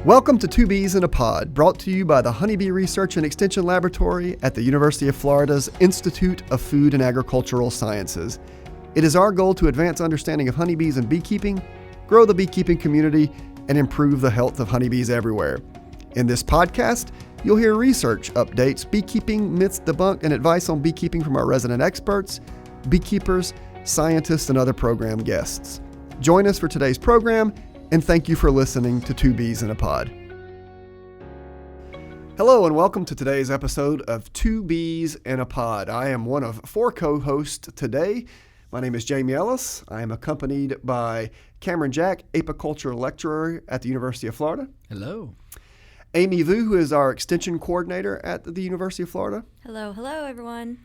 Welcome to Two Bees in a Pod, brought to you by the Honeybee Research and Extension Laboratory at the University of Florida's Institute of Food and Agricultural Sciences. It is our goal to advance understanding of honeybees and beekeeping, grow the beekeeping community, and improve the health of honeybees everywhere. In this podcast, you'll hear research updates, beekeeping myths debunked, and advice on beekeeping from our resident experts, beekeepers, scientists, and other program guests. Join us for today's program, and thank you for listening to Two Bees in a Pod. Hello and welcome to today's episode of Two Bees in a Pod. I am one of four co-hosts today. My name is Jamie Ellis. I am accompanied by Cameron Jack, apiculture lecturer at the University of Florida. Hello. Amy Vu, who is our extension coordinator at the University of Florida. Hello, everyone.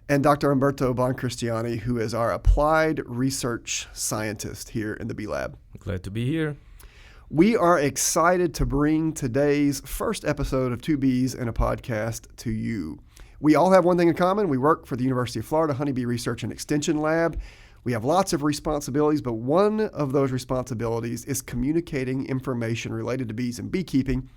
And Dr. Umberto Boncristiani, who is our applied research scientist here in the Bee Lab. Glad to be here. We are excited to bring today's first episode of Two Bees in a Podcast to you. We all have one thing in common. We work for the University of Florida Honeybee Research and Extension Lab. We have lots of responsibilities, but one of those responsibilities is communicating information related to bees and beekeeping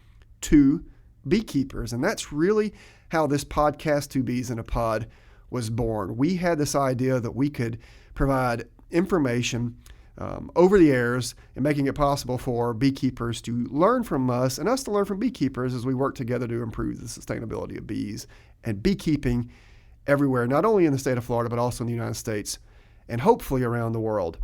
to beekeepers. And that's really how this podcast, Two Bees in a Pod, was born. We had this idea that we could provide information over the airs and making it possible for beekeepers to learn from us and us to learn from beekeepers as we work together to improve the sustainability of bees and beekeeping everywhere, not only in the state of Florida, but also in the United States and hopefully around the world.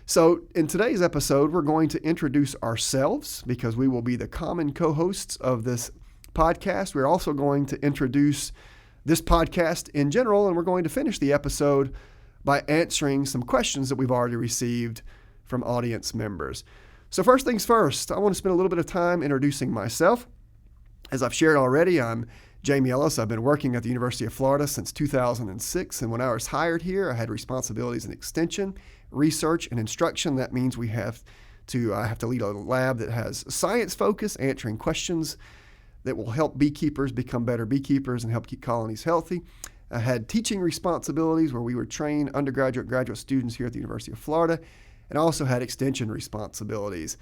So in today's episode, we're going to introduce ourselves because we will be the common co-hosts of this podcast. We're also going to introduce this podcast in general, and we're going to finish the episode by answering some questions that we've already received from audience members. So first things first, I want to spend a little bit of time introducing myself. As I've shared already, I'm Jamie Ellis. I've been working at the University of Florida since 2006, and when I was hired here, I had responsibilities in extension, research, and instruction. That means I have to lead a lab that has science focus, answering questions that will help beekeepers become better beekeepers and help keep colonies healthy. I had teaching responsibilities where we would train undergraduate, graduate students here at the University of Florida, and I also had extension responsibilities.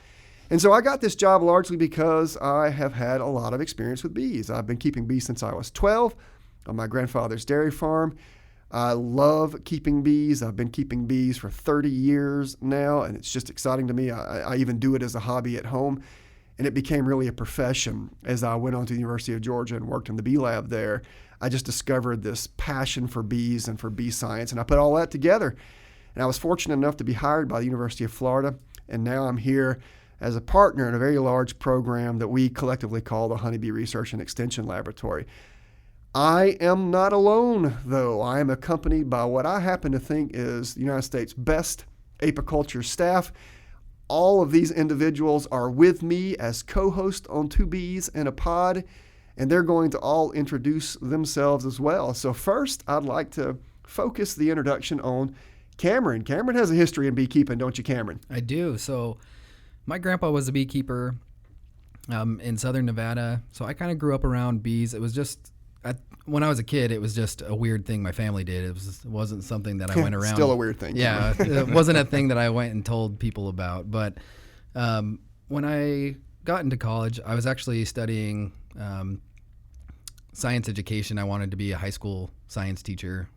And so I got this job largely because I have had a lot of experience with bees. I've been keeping bees since I was 12 on my grandfather's dairy farm. I love keeping bees. I've been keeping bees for 30 years now, and it's just exciting to me. I even do it as a hobby at home. And it became really a profession as I went on to the University of Georgia and worked in the bee lab there. I just discovered this passion for bees and for bee science, and I put all that together. And I was fortunate enough to be hired by the University of Florida, and now I'm here as a partner in a very large program that we collectively call the Honeybee Research and Extension Laboratory. I am not alone, though. I am accompanied by what I happen to think is the United States' best apiculture staff. All of these individuals are with me as co-hosts on Two Bees in a Pod, and they're going to all introduce themselves as well. So first, I'd like to focus the introduction on Cameron. Cameron has a history in beekeeping, don't you, Cameron? I do. So my grandpa was a beekeeper in southern Nevada, so I kind of grew up around bees. It was just, when I was a kid, it was just a weird thing my family did. It wasn't something that I went around. Still a weird thing. Yeah, it wasn't a thing that I went and told people about. But when I got into college, I was actually studying science education. I wanted to be a high school science teacher.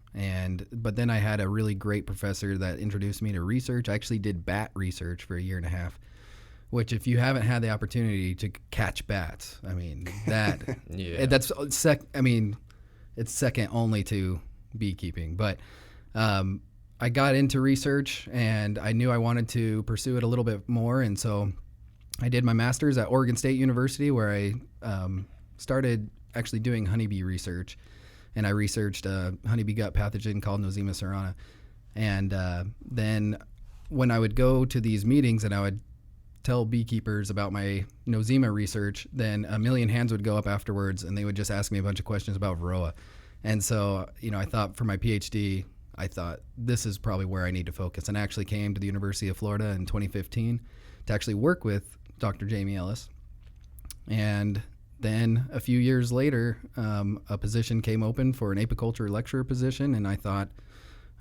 But then I had a really great professor that introduced me to research. I actually did bat research for a year and a half, which if you haven't had the opportunity to catch bats, I mean, that it's second only to beekeeping. But I got into research, and I knew I wanted to pursue it a little bit more. And so I did my master's at Oregon State University, where I started actually doing honeybee research. And I researched a honeybee gut pathogen called Nosema cerana. And then when I would go to these meetings and I would tell beekeepers about my Nosema research, then a million hands would go up afterwards, and they would just ask me a bunch of questions about Varroa. And so, I thought for my PhD, I thought this is probably where I need to focus. And I actually came to the University of Florida in 2015 to actually work with Dr. Jamie Ellis. And then a few years later, a position came open for an apiculture lecturer position, and I thought,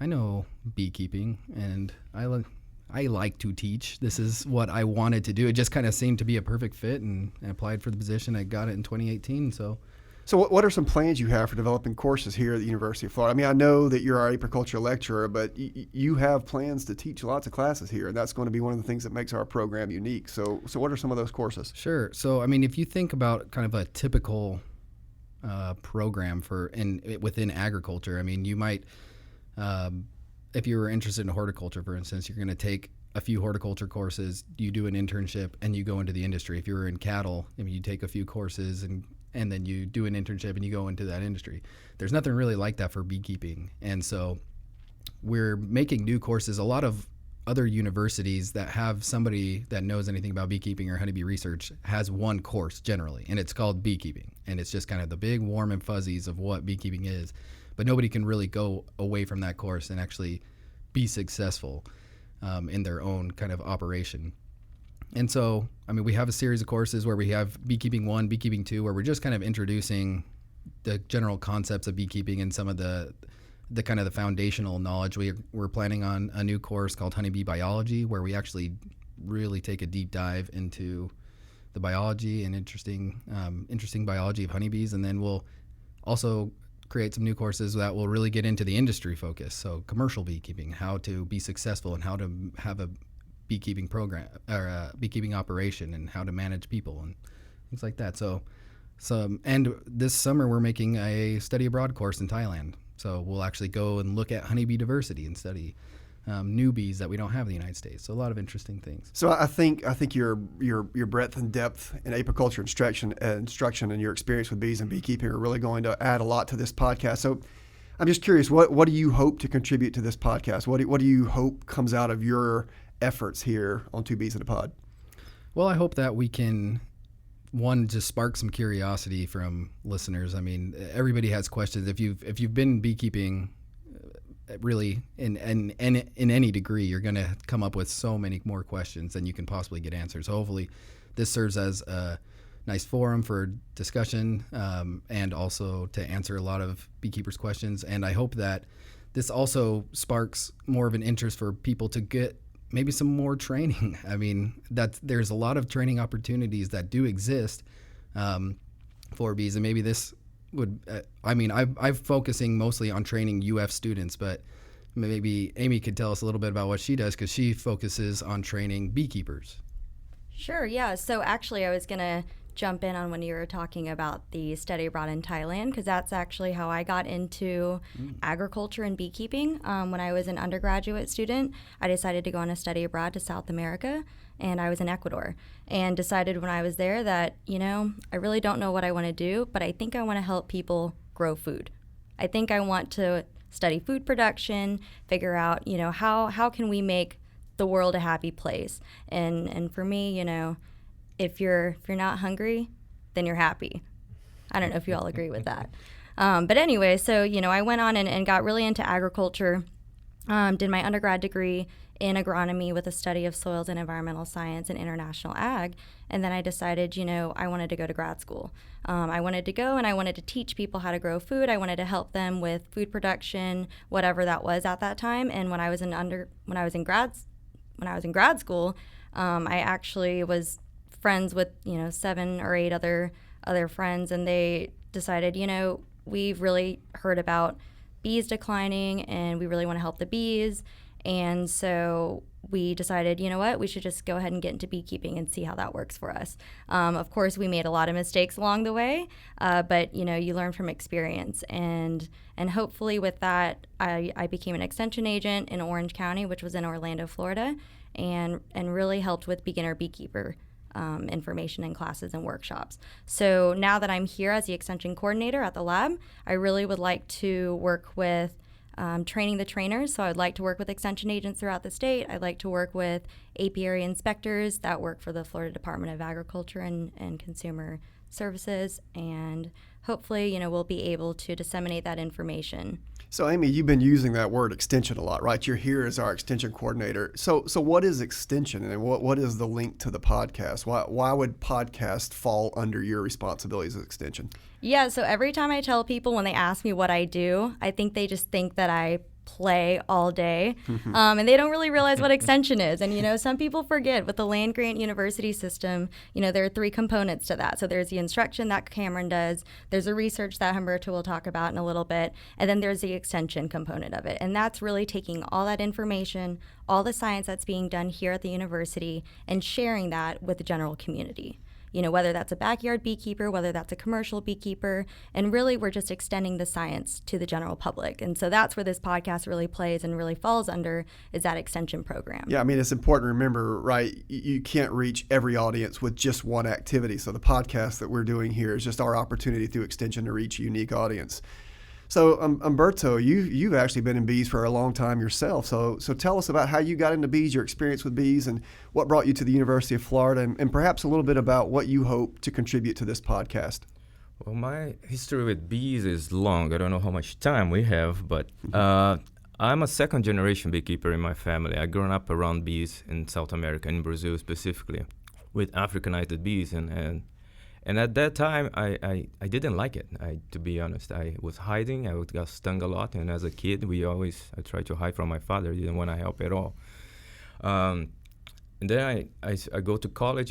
I know beekeeping, and I like to teach. This is what I wanted to do. It just kind of seemed to be a perfect fit, and I applied for the position. I got it in 2018. So what are some plans you have for developing courses here at the University of Florida? I mean, I know that you're our apiculture lecturer, but you have plans to teach lots of classes here, and that's going to be one of the things that makes our program unique. So what are some of those courses? Sure. So, I mean, if you think about kind of a typical program within agriculture, I mean, you might, if you were interested in horticulture, for instance, you're going to take a few horticulture courses, you do an internship, and you go into the industry. If you were in cattle, I mean, you take a few courses and then you do an internship and you go into that industry. There's nothing really like that for beekeeping. And so we're making new courses. A lot of other universities that have somebody that knows anything about beekeeping or honeybee research has one course generally, and it's called beekeeping. And it's just kind of the big warm and fuzzies of what beekeeping is. But nobody can really go away from that course and actually be successful in their own kind of operation. And so, I mean, we have a series of courses where we have Beekeeping 1, Beekeeping 2, where we're just kind of introducing the general concepts of beekeeping and some of the kind of the foundational knowledge. We're planning on a new course called Honeybee Biology, where we actually really take a deep dive into the biology and interesting biology of honeybees. And then we'll also create some new courses that will really get into the industry focus. So commercial beekeeping, how to be successful and how to have a beekeeping program or a beekeeping operation and how to manage people and things like that. And this summer we're making a study abroad course in Thailand. So we'll actually go and look at honeybee diversity and study new bees that we don't have in the United States. So a lot of interesting things. So I think your breadth and depth in apiculture instruction and your experience with bees and beekeeping are really going to add a lot to this podcast. So I'm just curious, what do you hope to contribute to this podcast? What do you hope comes out of your efforts here on Two Bees in a Pod? Well, I hope that we can, one, just spark some curiosity from listeners. I mean, everybody has questions. If you've been beekeeping, really in any degree, you're going to come up with so many more questions than you can possibly get answers. So hopefully, this serves as a nice forum for discussion and also to answer a lot of beekeepers' questions. And I hope that this also sparks more of an interest for people to get maybe some more training. I mean, there's a lot of training opportunities that do exist for bees, and maybe this would, I'm focusing mostly on training UF students, but maybe Amy could tell us a little bit about what she does, because she focuses on training beekeepers. Sure, yeah. So actually I was going to jump in on when you were talking about the study abroad in Thailand, because that's actually how I got into agriculture and beekeeping. When I was an undergraduate student, I decided to go on a study abroad to South America, and I was in Ecuador, and decided when I was there that, I really don't know what I want to do, but I think I want to help people grow food. I think I want to study food production, figure out, how can we make the world a happy place. And for me, if you're not hungry, then you're happy. I don't know if you all agree with that. But anyway, so, I went on and got really into agriculture, did my undergrad degree in agronomy with a study of soils and environmental science and international ag. And then I decided, I wanted to go to grad school. I wanted to go and I wanted to teach people how to grow food. I wanted to help them with food production, whatever that was at that time. And when I was in grad school, I actually was friends with 7 or 8 other friends, and they decided, we've really heard about bees declining and we really want to help the bees. And so we decided, we should just go ahead and get into beekeeping and see how that works for us. Of course, we made a lot of mistakes along the way, but you learn from experience. And hopefully with that, I became an extension agent in Orange County, which was in Orlando, Florida, and really helped with beginner beekeeper information in classes and workshops. So now that I'm here as the extension coordinator at the lab, I really would like to work with training the trainers. So I'd like to work with extension agents throughout the state. I'd like to work with apiary inspectors that work for the Florida Department of Agriculture and Consumer Services, and hopefully, we'll be able to disseminate that information. So, Amy, you've been using that word extension a lot, right? You're here as our extension coordinator. So what is extension, and what is the link to the podcast? Why would podcast fall under your responsibilities as extension? Yeah, so every time I tell people when they ask me what I do, I think they just think that I play all day, and they don't really realize what extension is. And, you know, some people forget with the land-grant university system, you know, there are 3 components to that. So there's the instruction that Cameron does, there's the research that Humberto will talk about in a little bit, and then there's the extension component of it. And that's really taking all that information, all the science that's being done here at the university, and sharing that with the general community. You know, whether that's a backyard beekeeper, whether that's a commercial beekeeper, and really we're just extending the science to the general public. And so that's where this podcast really plays and really falls under, is that extension program. Yeah, I mean, it's important to remember, right, you can't reach every audience with just one activity. So the podcast that we're doing here is just our opportunity through extension to reach a unique audience. So Humberto, you've actually been in bees for a long time yourself. So tell us about how you got into bees, your experience with bees, and what brought you to the University of Florida, and perhaps a little bit about what you hope to contribute to this podcast. Well, my history with bees is long. I don't know how much time we have, but I'm a second-generation beekeeper in my family. I grew up around bees in South America, in Brazil specifically, with Africanized bees, and at that time, I didn't like it, to be honest. I was hiding. I got stung a lot. And as a kid, I tried to hide from my father. He didn't want to help at all. And then I go to college.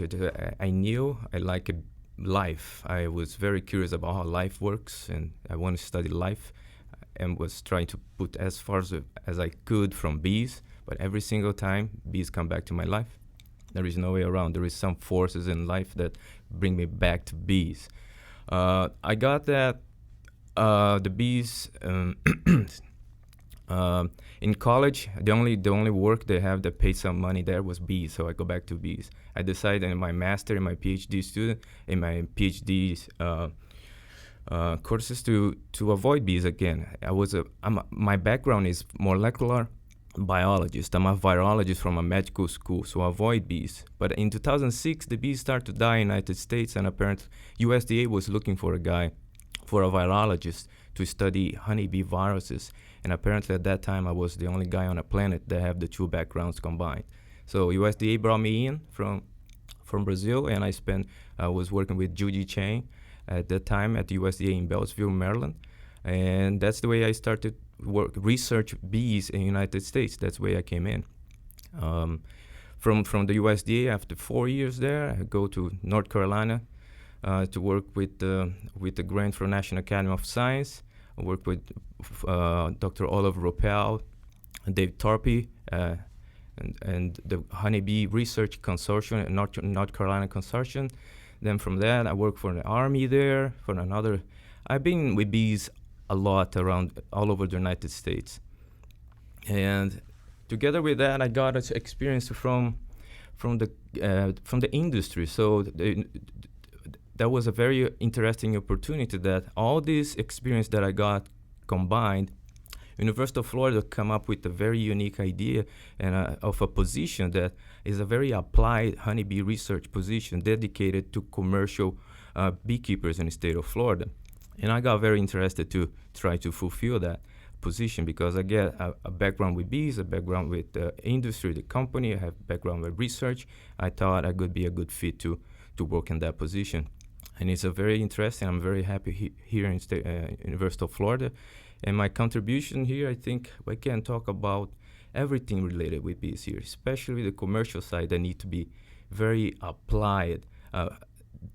I knew I liked life. I was very curious about how life works, and I wanted to study life, and was trying to put as far as I could from bees. But every single time, bees come back to my life. There is no way around. There is some forces in life that bring me back to bees. I got that the bees in college. The only work they have that paid some money there was bees. So I go back to bees. I decided in my master, in my PhD student, in my PhD courses to avoid bees again. My background is molecular biologist. I'm a virologist from a medical school, so avoid bees. But in 2006, the bees started to die in the United States, and apparently USDA was looking for a virologist to study honeybee viruses. And apparently at that time, I was the only guy on the planet that have the 2 backgrounds combined. So USDA brought me in from Brazil, and I was working with Judy Chang at that time at the USDA in Beltsville, Maryland. And that's the way I started research bees in the United States. That's the way I came in. From the USDA, after 4 years there, I go to North Carolina to work with the grant from National Academy of Science. I work with Dr. Oliver Ruppel, Dave Tarpey, and the Honeybee Research Consortium, North Carolina Consortium. Then from that, I work for the Army there, for another. I've been with bees a lot around all over the United States. And together with that, I got experience from the industry. So that was a very interesting opportunity that all this experience that I got combined, University of Florida come up with a very unique idea and of a position that is a very applied honeybee research position dedicated to commercial beekeepers in the state of Florida. And I got very interested to try to fulfill that position because I get a background with bees, a background with the industry, the company. I have a background with research. I thought I could be a good fit to work in that position. And it's a very interesting. I'm very happy here in University of Florida. And my contribution here, I think I can talk about everything related with bees here, especially the commercial side that need to be very applied,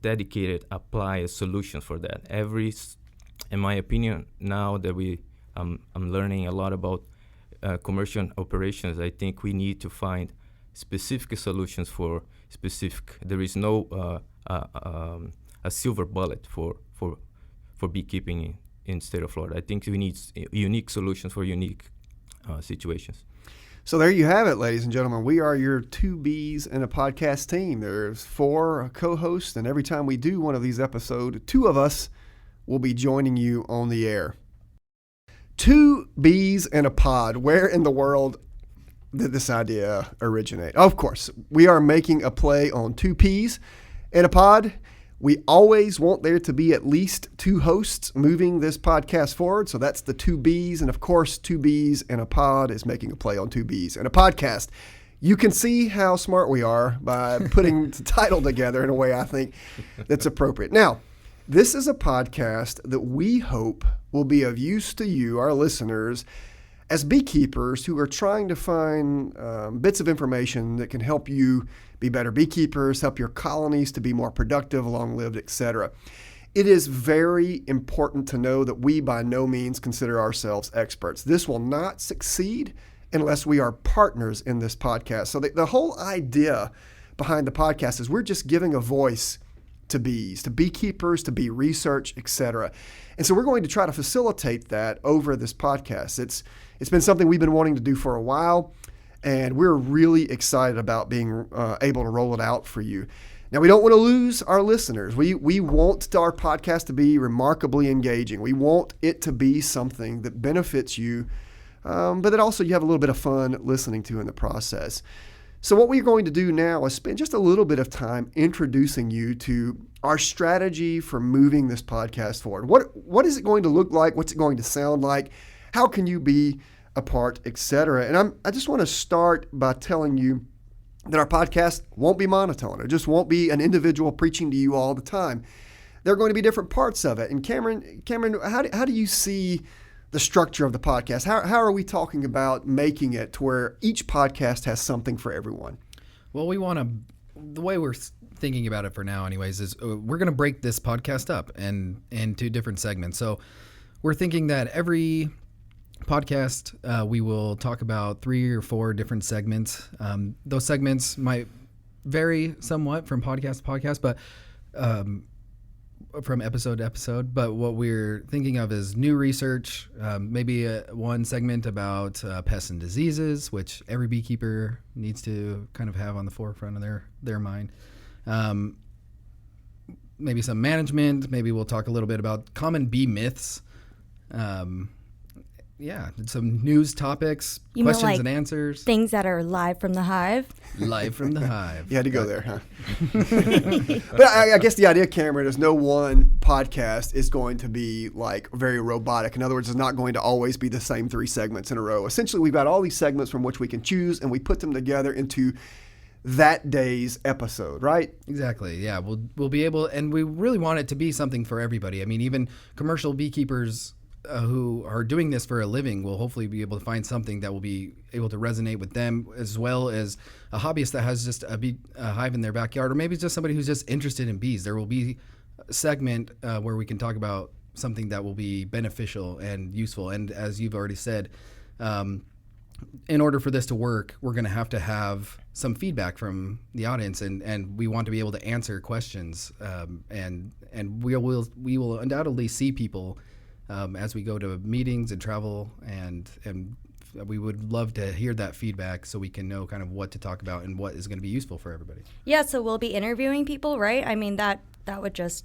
dedicated, applied solutions for that. In my opinion, now that I'm learning a lot about commercial operations, I think we need to find specific solutions for specific. There is no a silver bullet for beekeeping in state of Florida. I think we need unique solutions for unique situations. So there you have it, ladies and gentlemen. We are your 2 Bees in a Podcast team. There's 4 co-hosts, and every time we do one of these episodes, 2 of us will be joining you on the air. 2 Bees in a Pod. Where in the world did this idea originate? Of course, we are making a play on 2 peas in a pod. We always want there to be at least 2 hosts moving this podcast forward. So that's the 2 Bees. And of course, 2 Bees in a Pod is making a play on 2 Bees in a Podcast. You can see how smart we are by putting the title together in a way I think that's appropriate. Now, this is a podcast that we hope will be of use to you, our listeners, as beekeepers who are trying to find bits of information that can help you be better beekeepers, help your colonies to be more productive, long-lived, etc. It is very important to know that we by no means consider ourselves experts. This will not succeed unless we are partners in this podcast. So the whole idea behind the podcast is we're just giving a voice to bees, to beekeepers, to bee research, etc. And so we're going to try to facilitate that over this podcast. It's been something we've been wanting to do for a while, and we're really excited about being able to roll it out for you. Now, we don't want to lose our listeners. We want our podcast to be remarkably engaging. We want it to be something that benefits you, but that also you have a little bit of fun listening to in the process. So what we're going to do now is spend just a little bit of time introducing you to our strategy for moving this podcast forward. What is it going to look like? What's it going to sound like? How can you be a part, etc.? And I just want to start by telling you that our podcast won't be monotone. It just won't be an individual preaching to you all the time. There are going to be different parts of it. And Cameron, how do you see the structure of the podcast? How are we talking about making it to where each podcast has something for everyone? Well, the way we're thinking about it for now anyways, is we're going to break this podcast up into different segments. So we're thinking that every podcast, we will talk about 3 or 4 different segments. Those segments might vary somewhat from podcast to podcast, but from episode to episode. But what we're thinking of is new research, maybe one segment about pests and diseases, which every beekeeper needs to kind of have on the forefront of their mind. Maybe some management. Maybe we'll talk a little bit about common bee myths. Some news topics, questions and answers. Things that are live from the hive. Live from the hive. You had to go there, huh? But I guess the idea, Cameron, is no one podcast is going to be like very robotic. In other words, it's not going to always be the same 3 segments in a row. Essentially, we've got all these segments from which we can choose, and we put them together into that day's episode, right? Exactly. Yeah, we'll be able, and we really want it to be something for everybody. I mean, even commercial beekeepers who are doing this for a living will hopefully be able to find something that will be able to resonate with them, as well as a hobbyist that has just a hive in their backyard, or maybe it's just somebody who's just interested in bees. There will be a segment where we can talk about something that will be beneficial and useful. And as you've already said, in order for this to work, we're going to have some feedback from the audience, and we want to be able to answer questions, and we will undoubtedly see people as we go to meetings and travel, and we would love to hear that feedback so we can know kind of what to talk about and what is going to be useful for everybody. Yeah, so we'll be interviewing people, right? I mean, that would just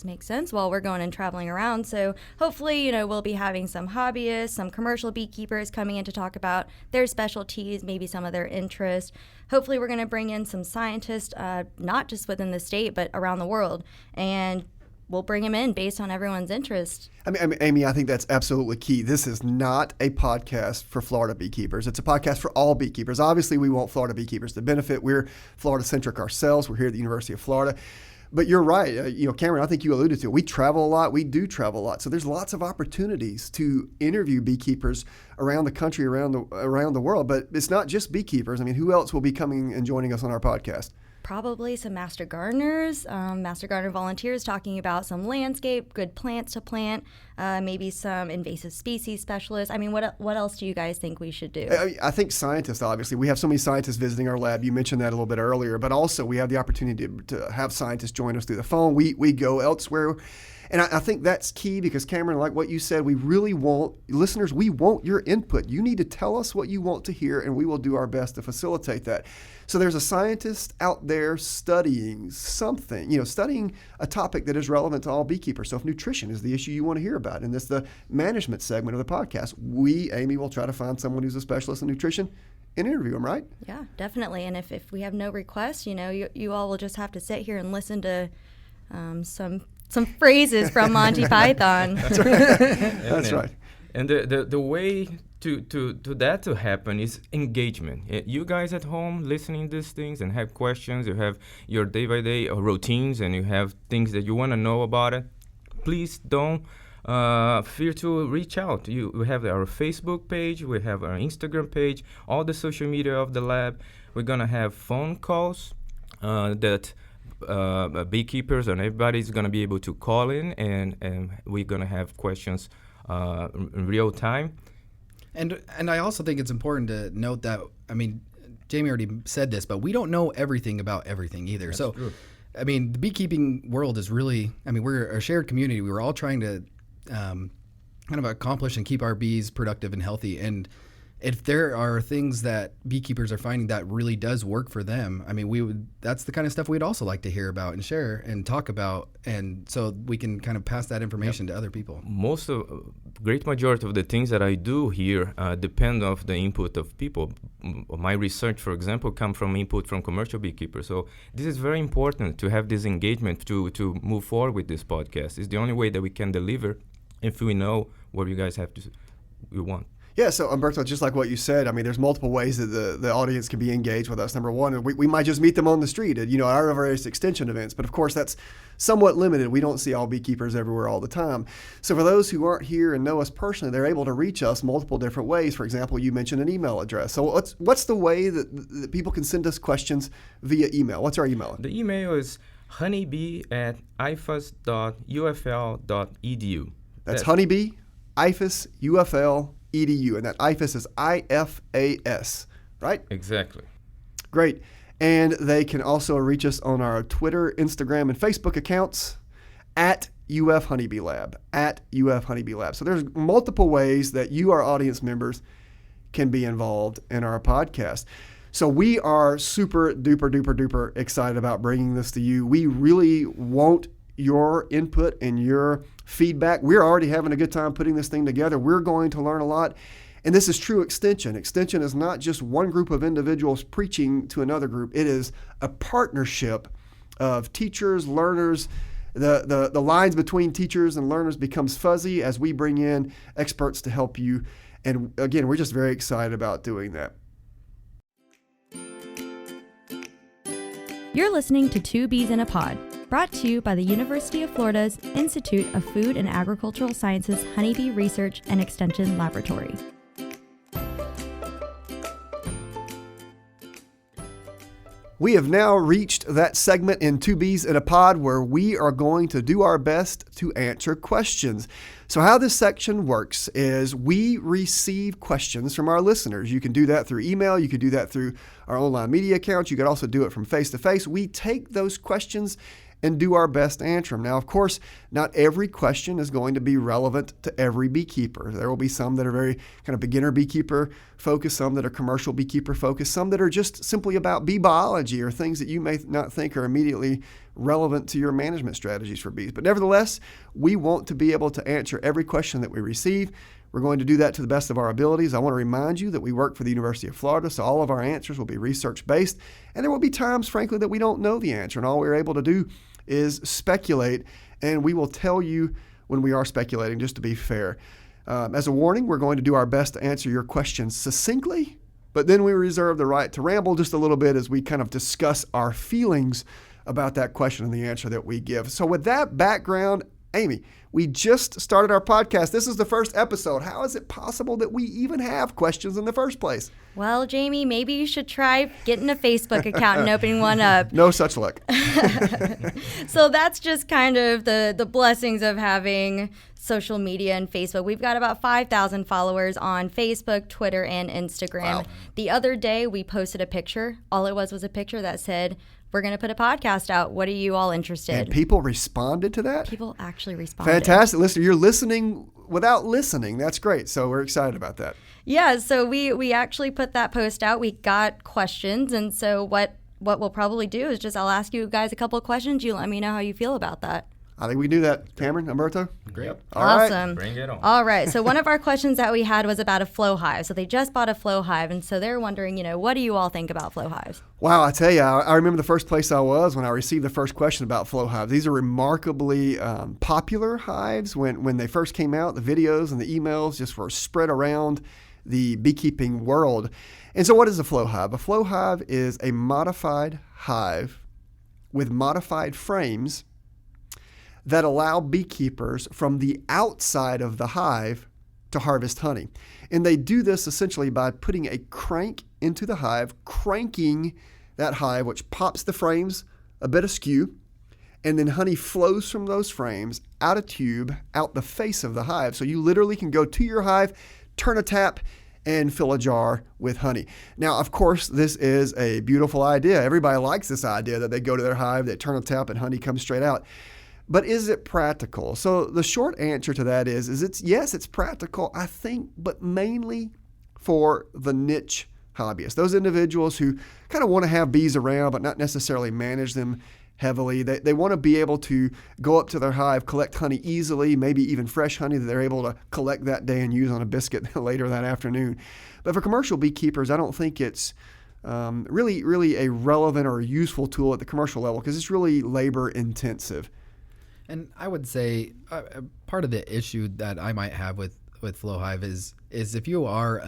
make sense while we're going and traveling around. So hopefully, we'll be having some hobbyists, some commercial beekeepers coming in to talk about their specialties, maybe some of their interests. Hopefully we're going to bring in some scientists, not just within the state, but around the world, and we'll bring them in based on everyone's interest. I mean, Amy, I think that's absolutely key. This is not a podcast for Florida beekeepers. It's a podcast for all beekeepers. Obviously, we want Florida beekeepers to benefit. We're Florida-centric ourselves. We're here at the University of Florida. But you're right. Cameron, I think you alluded to it. We travel a lot. We do travel a lot. So there's lots of opportunities to interview beekeepers around the country, around the world. But it's not just beekeepers. I mean, who else will be coming and joining us on our podcast? Probably some master gardeners, master gardener volunteers talking about some landscape, good plants to plant, maybe some invasive species specialists. I mean, what else do you guys think we should do? I think scientists, obviously. We have so many scientists visiting our lab. You mentioned that a little bit earlier. But also we have the opportunity to have scientists join us through the phone. We go elsewhere. And I think that's key because, Cameron, like what you said, we really want, listeners, we want your input. You need to tell us what you want to hear, and we will do our best to facilitate that. So there's a scientist out there studying something, studying a topic that is relevant to all beekeepers. So if nutrition is the issue you want to hear about, and that's the management segment of the podcast, Amy, will try to find someone who's a specialist in nutrition and interview them, right? Yeah, definitely. And if we have no requests, you all will just have to sit here and listen to some phrases from Monty Python. That's right. And the way to that to happen is engagement. You guys at home listening to these things and have questions, you have your day-by-day routines, and you have things that you want to know about it, please don't feel to reach out. We have our Facebook page, we have our Instagram page, all the social media of the lab. We're gonna have phone calls that beekeepers and everybody's gonna be able to call in, and we're gonna have questions in real time. And I also think it's important to note that, I mean, Jamie already said this, but we don't know everything about everything either. That's so, true. I mean, the beekeeping world is really, I mean, we're a shared community. We're all trying to kind of accomplish and keep our bees productive and healthy. And if there are things that beekeepers are finding that really does work for them, I mean, that's the kind of stuff we'd also like to hear about and share and talk about, and so we can kind of pass that information to other people. Great majority of the things that I do here depend of the input of people. My research, for example, come from input from commercial beekeepers. So this is very important to have this engagement to move forward with this podcast. It's the only way that we can deliver if we know what you guys we want. Yeah, so Humberto, just like what you said, I mean, there's multiple ways that the audience can be engaged with us. Number one, we might just meet them on the street at, our various extension events, but of course that's somewhat limited. We don't see all beekeepers everywhere all the time. So for those who aren't here and know us personally, they're able to reach us multiple different ways. For example, you mentioned an email address. So what's the way that people can send us questions via email? What's our email? The email is honeybee@ifas.ufl.edu. That's honeybee, IFAS, UFL, EDU, and that IFAS is IFAS, right? Exactly. Great. And they can also reach us on our Twitter, Instagram, and Facebook accounts at UF Honeybee Lab, at UF Honeybee Lab. So there's multiple ways that you, our audience members, can be involved in our podcast. So we are super duper, duper, duper excited about bringing this to you. We really want your input and your feedback. We're already having a good time putting this thing together. We're going to learn a lot. And this is true extension. Extension is not just one group of individuals preaching to another group. It is a partnership of teachers, learners. The lines between teachers and learners becomes fuzzy as we bring in experts to help you. And again, we're just very excited about doing that. You're listening to Two Bees in a Pod, brought to you by the University of Florida's Institute of Food and Agricultural Sciences Honeybee Research and Extension Laboratory. We have now reached that segment in Two Bees in a Pod where we are going to do our best to answer questions. So how this section works is we receive questions from our listeners. You can do that through email. You can do that through our online media accounts. You could also do it from face-to-face. We take those questions and do our best to answer them. Now, of course, not every question is going to be relevant to every beekeeper. There will be some that are very kind of beginner beekeeper focused, some that are commercial beekeeper focused, some that are just simply about bee biology or things that you may not think are immediately relevant to your management strategies for bees. But nevertheless, we want to be able to answer every question that we receive. We're going to do that to the best of our abilities. I want to remind you that we work for the University of Florida, so all of our answers will be research-based. And there will be times, frankly, that we don't know the answer, and all we're able to do is speculate, and we will tell you when we are speculating, just to be fair. As a warning, we're going to do our best to answer your questions succinctly, but then we reserve the right to ramble just a little bit as we kind of discuss our feelings about that question and the answer that we give. So with that background, Amy, we just started our podcast. This is the first episode. How is it possible that we even have questions in the first place? Well, Jamie, maybe you should try getting a Facebook account and opening one up. No such luck. So that's just kind of the blessings of having social media and Facebook. We've got about 5,000 followers on Facebook, Twitter, and Instagram. Wow. The other day, we posted a picture. All it was a picture that said, we're going to put a podcast out. What are you all interested? And people responded to that? People actually responded. Fantastic. Listener, you're listening without listening. That's great. So we're excited about that. Yeah, so we actually put that post out. We got questions, and so what we'll probably do is just I'll ask you guys a couple of questions. You let me know how you feel about that. I think we can do that. Cameron, Humberto? Great. All right. Awesome. Bring it on. All right. So one of our questions that we had was about a flow hive. So they just bought a flow hive, and so they're wondering, what do you all think about flow hives? Wow, I tell you, I remember the first place I was when I received the first question about flow hives. These are remarkably popular hives. When they first came out, the videos and the emails just were spread around the beekeeping world. And so what is a flow hive? A flow hive is a modified hive with modified frames that allow beekeepers from the outside of the hive to harvest honey. And they do this essentially by putting a crank into the hive, cranking that hive, which pops the frames a bit askew, and then honey flows from those frames out a tube, out the face of the hive. So you literally can go to your hive, turn a tap, and fill a jar with honey. Now, of course, this is a beautiful idea. Everybody likes this idea that they go to their hive, they turn a tap, and honey comes straight out. But is it practical? So the short answer to that is yes, it's practical, I think, but mainly for the niche hobbyists, those individuals who kind of want to have bees around but not necessarily manage them heavily. They want to be able to go up to their hive, collect honey easily, maybe even fresh honey that they're able to collect that day and use on a biscuit later that afternoon. But for commercial beekeepers, I don't think it's really a relevant or useful tool at the commercial level because it's really labor intensive. And I would say part of the issue that I might have with FlowHive is if you are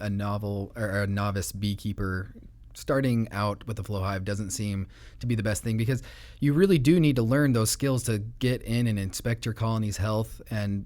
a novice beekeeper, starting out with the FlowHive doesn't seem to be the best thing because you really do need to learn those skills to get in and inspect your colony's health,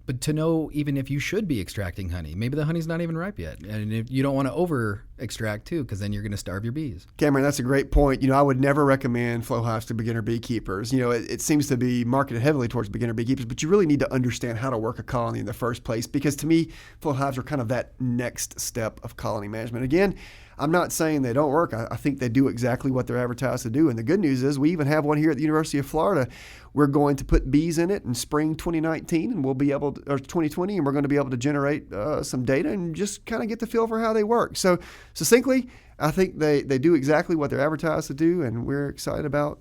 but to know even if you should be extracting honey. Maybe the honey's not even ripe yet, and if you don't want to over extract too, because then you're going to starve your bees. Cameron, that's a great point. I would never recommend FlowHives to beginner beekeepers. It seems to be marketed heavily towards beginner beekeepers, but you really need to understand how to work a colony in the first place because to me, FlowHives are kind of that next step of colony management. Again, I'm not saying they don't work. I think they do exactly what they're advertised to do. And the good news is we even have one here at the University of Florida. We're going to put bees in it in spring 2019 and we'll be able to, or 2020, and we're going to be able to generate some data and just kind of get the feel for how they work. So succinctly, I think they do exactly what they're advertised to do, and we're excited about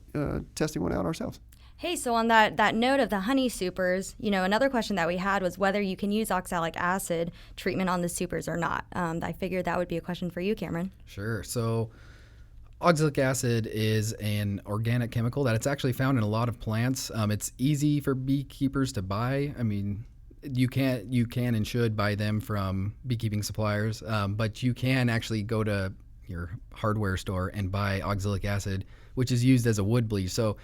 testing one out ourselves. Hey, so on that note of the honey supers, another question that we had was whether you can use oxalic acid treatment on the supers or not. I figured that would be a question for you, Cameron. Sure. So oxalic acid is an organic chemical that it's actually found in a lot of plants. It's easy for beekeepers to buy. I mean, you can and should buy them from beekeeping suppliers, but you can actually go to your hardware store and buy oxalic acid, which is used as a wood bleach. So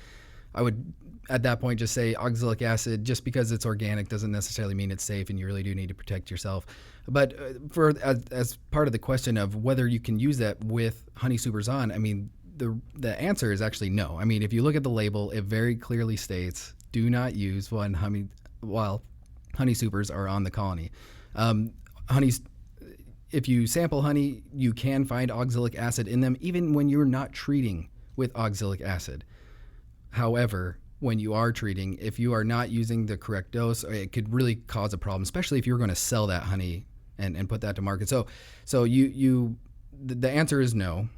I would, at that point, just say oxalic acid, just because it's organic doesn't necessarily mean it's safe, and you really do need to protect yourself. But as part of the question of whether you can use that with honey supers on, I mean, the answer is actually no. I mean, if you look at the label, it very clearly states, do not use while honey supers are on the colony. If you sample honey, you can find oxalic acid in them, even when you're not treating with oxalic acid. However, when you are treating, if you are not using the correct dose, it could really cause a problem, especially if you're going to sell that honey and put that to market. So the answer is no,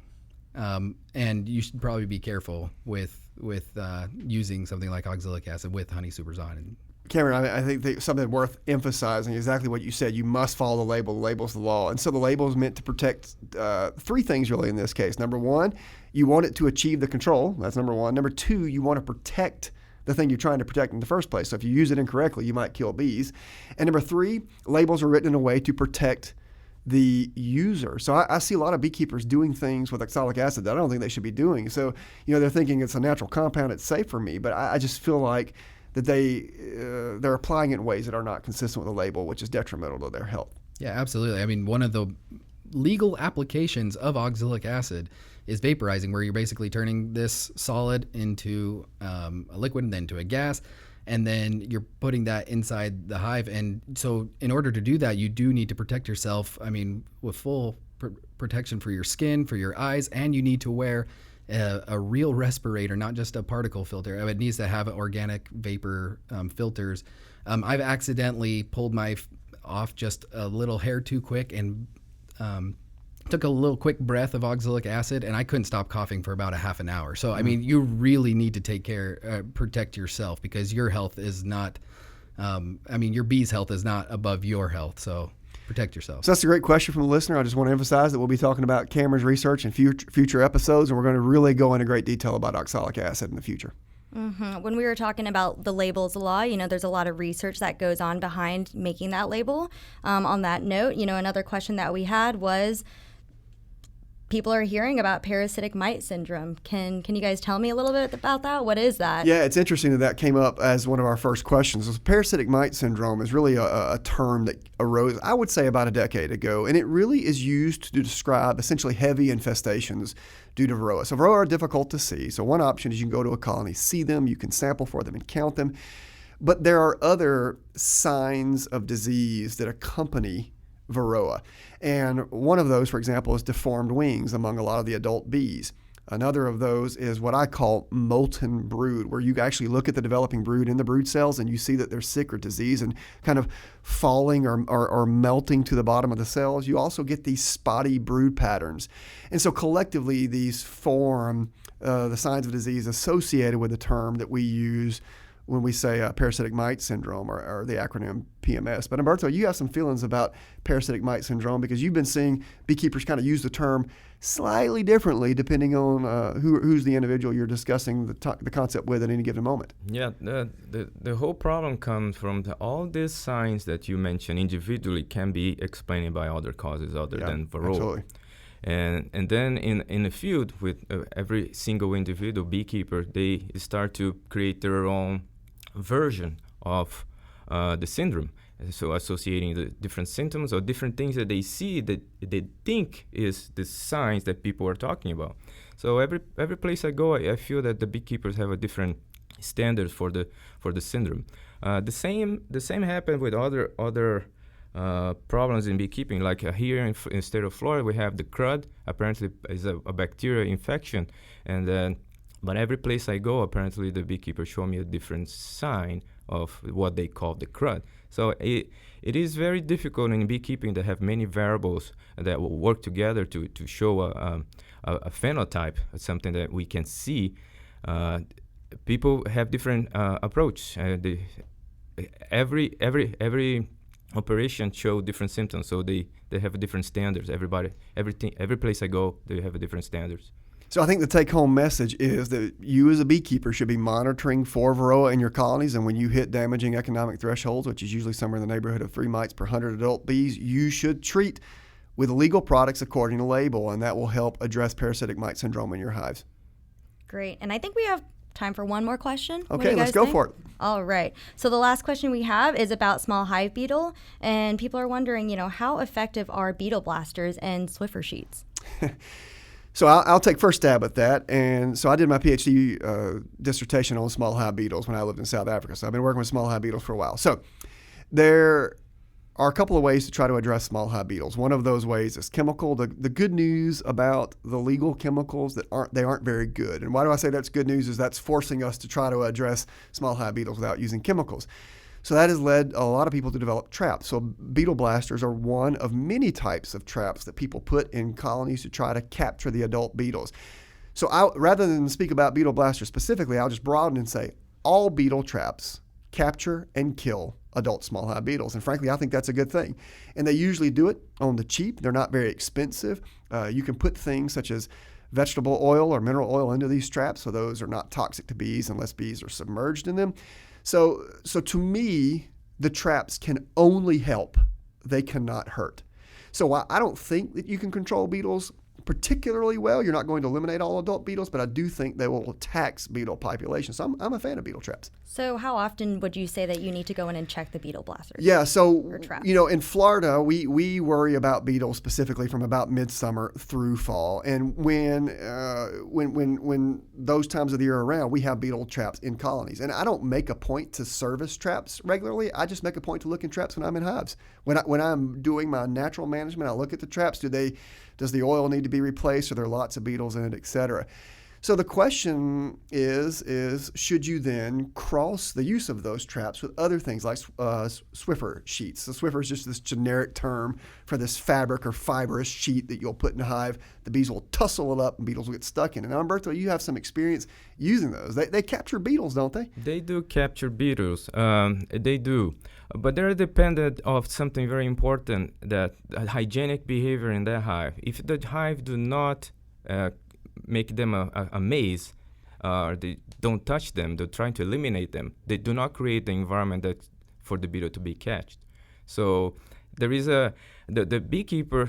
and you should probably be careful with using something like oxalic acid with honey supers on. Cameron, I think something worth emphasizing is exactly what you said. You must follow the label. The label's the law. And so the label is meant to protect three things really in this case. Number one, you want it to achieve the control. That's number one. Number two, you want to protect the thing you're trying to protect in the first place. So if you use it incorrectly, you might kill bees. And number three, labels are written in a way to protect the user. So I see a lot of beekeepers doing things with oxalic acid that I don't think they should be doing. So, they're thinking it's a natural compound, it's safe for me. But I just feel like that they're applying it in ways that are not consistent with the label, which is detrimental to their health. Yeah, absolutely. I mean, one of the legal applications of oxalic acid is vaporizing, where you're basically turning this solid into a liquid and then to a gas, and then you're putting that inside the hive. And so in order to do that, you do need to protect yourself, with full protection for your skin, for your eyes, and you need to wear a real respirator, not just a particle filter. It needs to have organic vapor filters. I've accidentally pulled my off just a little hair too quick and took a little quick breath of oxalic acid, and I couldn't stop coughing for about a half an hour. So, you really need to protect yourself, because your health is not, your bee's health is not above your health. So protect yourself. So that's a great question from the listener. I just want to emphasize that we'll be talking about Cameron's research in future episodes, and we're going to really go into great detail about oxalic acid in the future. Mm-hmm. When we were talking about the labels law, there's a lot of research that goes on behind making that label. On that note, another question that we had was, people are hearing about parasitic mite syndrome. Can you guys tell me a little bit about that? What is that? Yeah, it's interesting that came up as one of our first questions. Parasitic mite syndrome is really a term that arose, I would say, about a decade ago, and it really is used to describe essentially heavy infestations due to Varroa. So Varroa are difficult to see. So one option is you can go to a colony, see them, you can sample for them and count them. But there are other signs of disease that accompany Varroa. And one of those, for example, is deformed wings among a lot of the adult bees. Another of those is what I call molten brood, where you actually look at the developing brood in the brood cells and you see that they're sick or diseased and kind of falling or melting to the bottom of the cells. You also get these spotty brood patterns. And so collectively, these form the signs of disease associated with the term that we use when we say parasitic mite syndrome or the acronym PMS. But Humberto, you have some feelings about parasitic mite syndrome because you've been seeing beekeepers kind of use the term slightly differently depending on who's the individual you're discussing the concept with at any given moment. Yeah, the whole problem comes from all these signs that you mentioned individually can be explained by other causes other than Varroa. Absolutely. And then in the field with every single individual beekeeper, they start to create their own version of the syndrome. So associating the different symptoms or different things that they see that they think is the signs that people are talking about. So every place I go, I feel that the beekeepers have a different standards for the syndrome. The same happened with other problems in beekeeping. Like here in the state of Florida, we have the crud. Apparently, is a bacterial infection, and then. But every place I go, apparently the beekeepers show me a different sign of what they call the crud. So it is very difficult in beekeeping to have many variables that will work together to show a phenotype, something that we can see. People have different approach. Every operation show different symptoms, so they have different standards. Every place I go, they have different standards. So I think the take-home message is that you as a beekeeper should be monitoring for Varroa in your colonies, and when you hit damaging economic thresholds, which is usually somewhere in the neighborhood of 3 mites per 100 adult bees, you should treat with legal products according to label, and that will help address parasitic mite syndrome in your hives. Great. And I think we have time for one more question. Okay, let's go for it. All right. So the last question we have is about small hive beetle, and people are wondering, how effective are beetle blasters and Swiffer sheets? So I'll take first stab at that. And so I did my PhD dissertation on small hive beetles when I lived in South Africa. So I've been working with small hive beetles for a while. So there are a couple of ways to try to address small hive beetles. One of those ways is chemical. The good news about the legal chemicals that aren't very good. And why do I say that's good news is that's forcing us to try to address small hive beetles without using chemicals. So that has led a lot of people to develop traps. So beetle blasters are one of many types of traps that people put in colonies to try to capture the adult beetles. So rather than speak about beetle blasters specifically, I'll just broaden and say all beetle traps capture and kill adult small hive beetles. And frankly, I think that's a good thing. And they usually do it on the cheap. They're not very expensive. You can put things such as vegetable oil or mineral oil into these traps, so those are not toxic to bees unless bees are submerged in them. So to me, the traps can only help. They cannot hurt. So I don't think that you can control beetles particularly well. You're not going to eliminate all adult beetles, but I do think they will tax beetle populations. So I'm a fan of beetle traps. So how often would you say that you need to go in and check the beetle blasters? Yeah, so in Florida, we worry about beetles specifically from about midsummer through fall, and when those times of the year are around, we have beetle traps in colonies. And I don't make a point to service traps regularly. I just make a point to look in traps when I'm in hives. When I'm doing my natural management, I look at the traps. Does the oil need to be replaced? Are there lots of beetles in it, et cetera? So the question is should you then cross the use of those traps with other things like Swiffer sheets? So Swiffer is just this generic term for this fabric or fibrous sheet that you'll put in a hive. The bees will tussle it up and beetles will get stuck in it. Now, Humberto, you have some experience using those. They capture beetles, don't they? They do capture beetles. They do. But they're dependent of something very important, that hygienic behavior in that hive. If the hive do not make them a maze, they don't touch them, they're trying to eliminate them, they do not create the environment that for the beetle to be catched. So There is the beekeeper.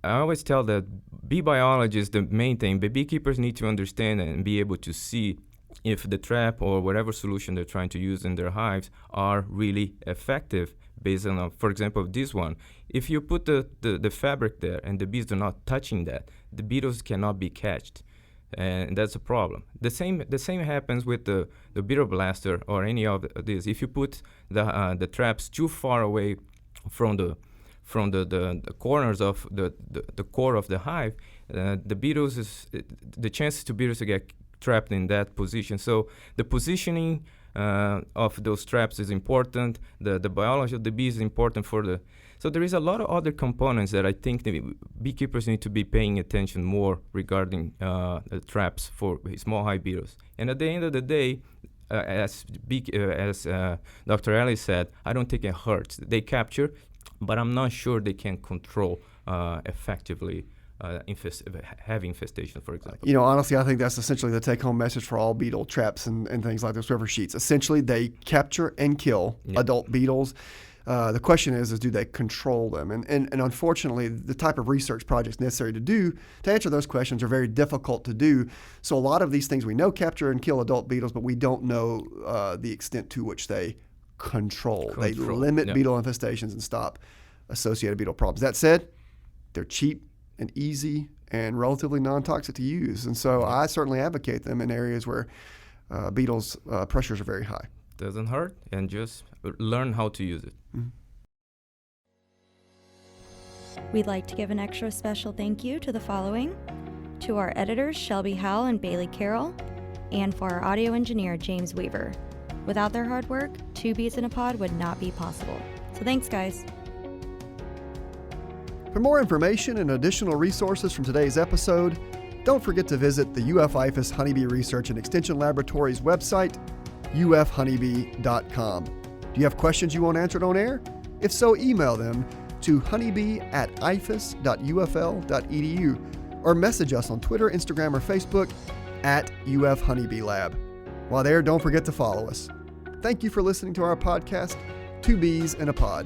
I always tell that bee biology is the main thing. The beekeepers need to understand and be able to see if the trap or whatever solution they're trying to use in their hives are really effective based on, for example, this one. If you put the fabric there and the bees are not touching that, the beetles cannot be catched. And that's a problem. The same happens with the beetle blaster or any of this. If you put the traps too far away from the corners of the core of the hive, the beetles the chances to beetles to get trapped in that position. So the positioning of those traps is important. The biology of the bees is important for the. So there is a lot of other components that I think the beekeepers need to be paying attention more regarding the traps for small hive beetles. And at the end of the day, as Dr. Ellis said, I don't think it hurts. They capture, but I'm not sure they can control effectively heavy infestation, for example. You know, honestly, I think that's essentially the take-home message for all beetle traps and things like those river sheets. Essentially, they capture and kill adult beetles. The question is do they control them? And unfortunately, the type of research projects necessary to answer those questions are very difficult to do. So a lot of these things we know capture and kill adult beetles, but we don't know the extent to which they control. They limit beetle infestations and stop associated beetle problems. That said, they're cheap and easy and relatively non-toxic to use. And so I certainly advocate them in areas where beetles' pressures are very high. Doesn't hurt, and just learn how to use it. Mm-hmm. We'd like to give an extra special thank you to the following: to our editors, Shelby Howell and Bailey Carroll, and for our audio engineer, James Weaver. Without their hard work, 2 Bees in a Pod would not be possible. So thanks, guys. For more information and additional resources from today's episode, don't forget to visit the UF-IFAS Honeybee Research and Extension Laboratory's website, ufhoneybee.com. Do you have questions you want answered on air? If so, email them to honeybee@ifas.ufl.edu or message us on Twitter, Instagram, or Facebook @UFHoneybeeLab. While there, don't forget to follow us. Thank you for listening to our podcast, 2 Bees in a Pod.